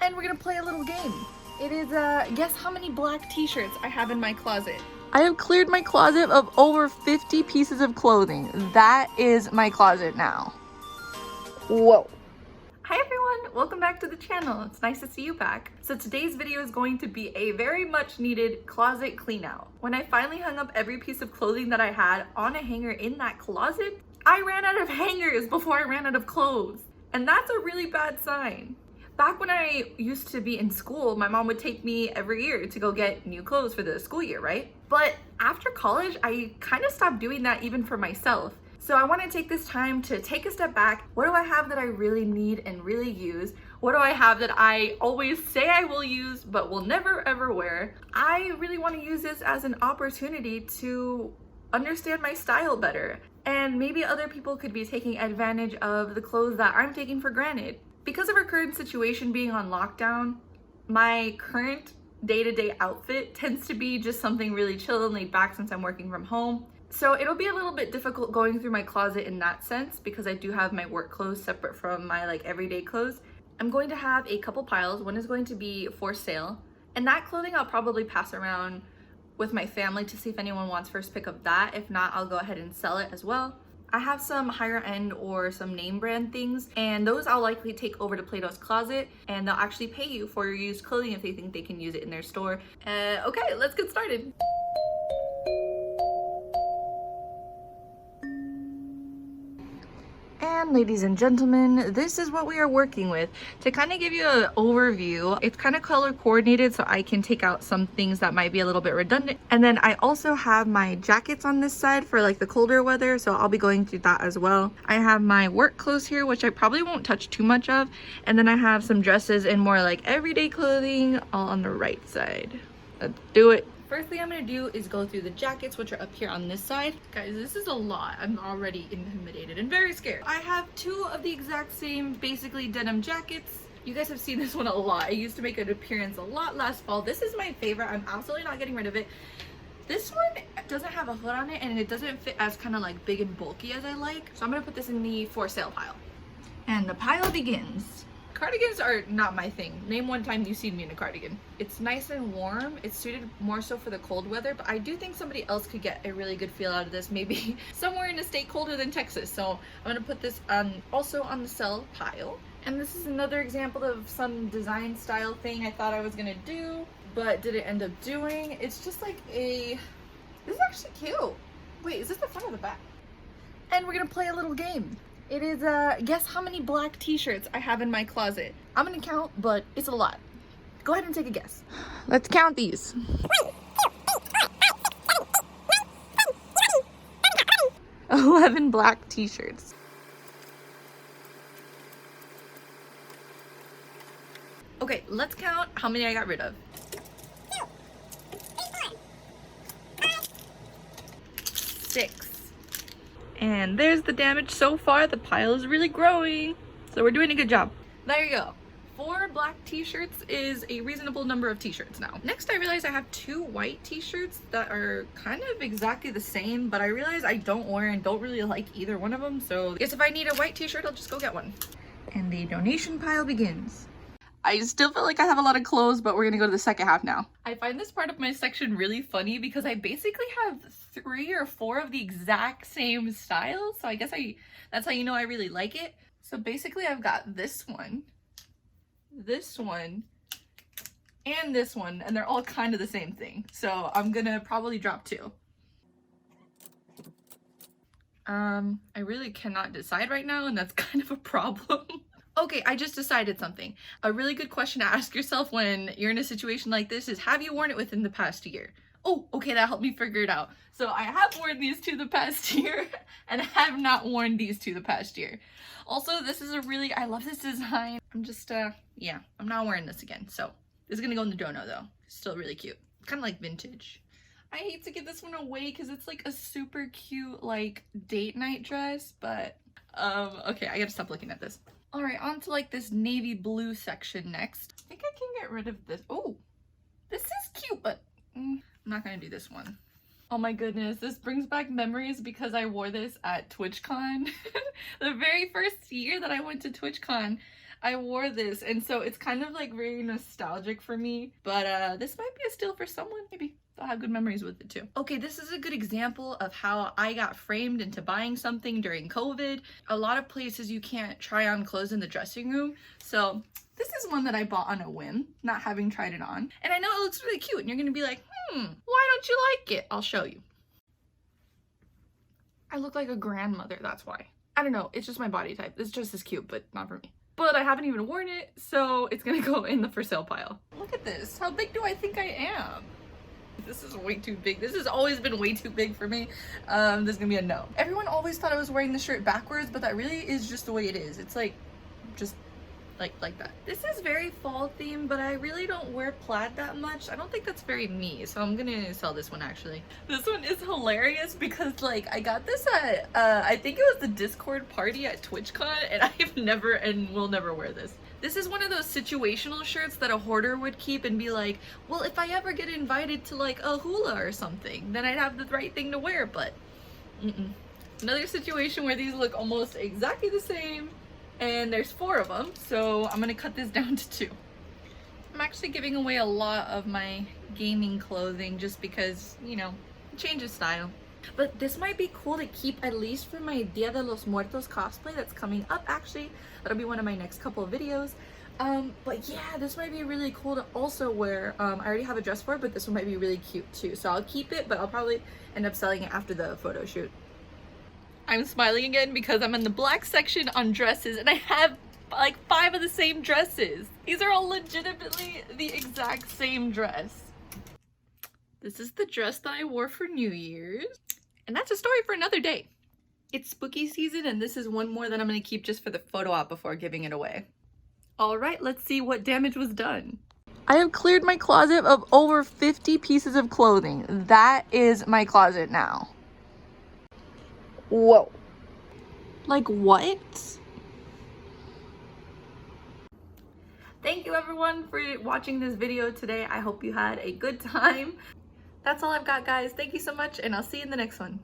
and we're gonna play a little game. It is guess how many black t-shirts I have in my closet. I have cleared my closet of over 50 pieces of clothing. That is my closet now. Whoa. Hi everyone, welcome back to the channel. It's nice to see you back. So today's video is going to be a very much needed closet clean out. When I finally hung up every piece of clothing that I had on a hanger in that closet, I ran out of hangers before I ran out of clothes. And that's a really bad sign. Back when I used to be in school, my mom would take me every year to go get new clothes for the school year, right? But after college, I kind of stopped doing that even for myself. So I want to take this time to take a step back. What do I have that I really need and really use? What do I have that I always say I will use but will never ever wear? I really want to use this as an opportunity to understand my style better. And maybe other people could be taking advantage of the clothes that I'm taking for granted. Because of our current situation being on lockdown, my current day-to-day outfit tends to be just something really chill and laid back since I'm working from home. So it'll be a little bit difficult going through my closet in that sense because I do have my work clothes separate from my everyday clothes. I'm going to have a couple piles. One is going to be for sale, and that clothing I'll probably pass around with my family to see if anyone wants first pick of that. If not, I'll go ahead and sell it as well. I have some higher end or some name brand things, and those I'll likely take over to Plato's Closet, and they'll actually pay you for your used clothing if they think they can use it in their store. Okay, let's get started. And ladies and gentlemen, this is what we are working with. To kind of give you an overview, it's kind of color coordinated so I can take out some things that might be a little bit redundant. And then I also have my jackets on this side for the colder weather, so I'll be going through that as well. I have my work clothes here, which I probably won't touch too much of. And then I have some dresses and more everyday clothing all on the right side. Let's do it. First thing I'm gonna do is go through the jackets, which are up here on this side. Guys, this is a lot. I'm already intimidated and very scared. I have two of the exact same, basically denim jackets. You guys have seen this one a lot. It used to make an appearance a lot last fall. This is my favorite. I'm absolutely not getting rid of it. This one doesn't have a hood on it, and it doesn't fit as kind of big and bulky as I like. So I'm gonna put this in the for sale pile. And the pile begins. Cardigans are not my thing. Name one time you've seen me in a cardigan. It's nice and warm. It's suited more so for the cold weather, but I do think somebody else could get a really good feel out of this, maybe somewhere in a state colder than Texas. So I'm gonna put this also on the sell pile. And this is another example of some design style thing I thought I was gonna do, but didn't end up doing. It's just this is actually cute. Wait, is this the front or the back? And we're gonna play a little game. It is guess how many black t-shirts I have in my closet. I'm gonna count, but it's a lot. Go ahead and take a guess. Let's count these. 11 black t-shirts. Okay, let's count how many I got rid of. 6. And there's the damage so far. The pile is really growing. So we're doing a good job. There you go. 4 black t-shirts is a reasonable number of t-shirts now. Next, I realized I have 2 white t-shirts that are kind of exactly the same, but I realize I don't wear and don't really like either one of them. So I guess if I need a white t-shirt, I'll just go get one. And the donation pile begins. I still feel like I have a lot of clothes, but we're gonna go to the second half now. I find this part of my section really funny because I basically have 3 or 4 of the exact same styles. So I guess that's how you know I really like it. So basically I've got this one, and this one, and they're all kind of the same thing. So I'm gonna probably drop 2. I really cannot decide right now, and that's kind of a problem. Okay, I just decided something. A really good question to ask yourself when you're in a situation like this is, have you worn it within the past year? Oh, okay, that helped me figure it out. So I have worn these 2 the past year, and I have not worn these 2 the past year. Also, this is I love this design. I'm just, yeah, I'm not wearing this again. So this is gonna go in the dono though. It's still really cute. Kind of like vintage. I hate to give this one away because it's a super cute, date night dress, but, okay, I gotta stop looking at this. All right, on to this navy blue section next. I think I can get rid of this. Oh, this is cute, but I'm not gonna do this one. Oh my goodness, this brings back memories because I wore this at TwitchCon. The very first year that I went to TwitchCon, I wore this, and so it's kind of like very nostalgic for me, but this might be a steal for someone. Maybe they'll have good memories with it too. Okay, this is a good example of how I got framed into buying something during COVID. A lot of places you can't try on clothes in the dressing room, so this is one that I bought on a whim, not having tried it on. And I know it looks really cute, and you're gonna be like, why don't you like it? I'll show you. I look like a grandmother, that's why. I don't know, it's just my body type. It's just as cute, but not for me. But I haven't even worn it, so it's gonna go in the for sale pile. Look at this. How big do I think I am? This is way too big. This has always been way too big for me. This is gonna be a no. Everyone always thought I was wearing the shirt backwards, but that really is just the way it is. It's like, just like that. This is very fall themed, but I really don't wear plaid that much. I don't think that's very me, so I'm gonna sell this one actually. This one is hilarious because like I got this at I think it was the Discord party at TwitchCon, and I've never and will never wear this. This is one of those situational shirts that a hoarder would keep and be like, well, if I ever get invited to like a hula or something, then I'd have the right thing to wear, but another situation where these look almost exactly the same. And there's 4 of them, so I'm gonna cut this down to 2. I'm actually giving away a lot of my gaming clothing just because, you know, change of style. But this might be cool to keep at least for my Dia de los Muertos cosplay that's coming up actually. That'll be one of my next couple of videos. But yeah, this might be really cool to also wear. I already have a dress for it, but this one might be really cute too. So I'll keep it, but I'll probably end up selling it after the photo shoot. I'm smiling again because I'm in the black section on dresses and I have like 5 of the same dresses. These are all legitimately the exact same dress. This is the dress that I wore for New Year's. And that's a story for another day. It's spooky season and this is one more that I'm gonna keep just for the photo op before giving it away. All right, let's see what damage was done. I have cleared my closet of over 50 pieces of clothing. That is my closet now. Whoa. Like what? Thank you everyone for watching this video today. I hope you had a good time. That's all I've got, guys. Thank you so much, and I'll see you in the next one.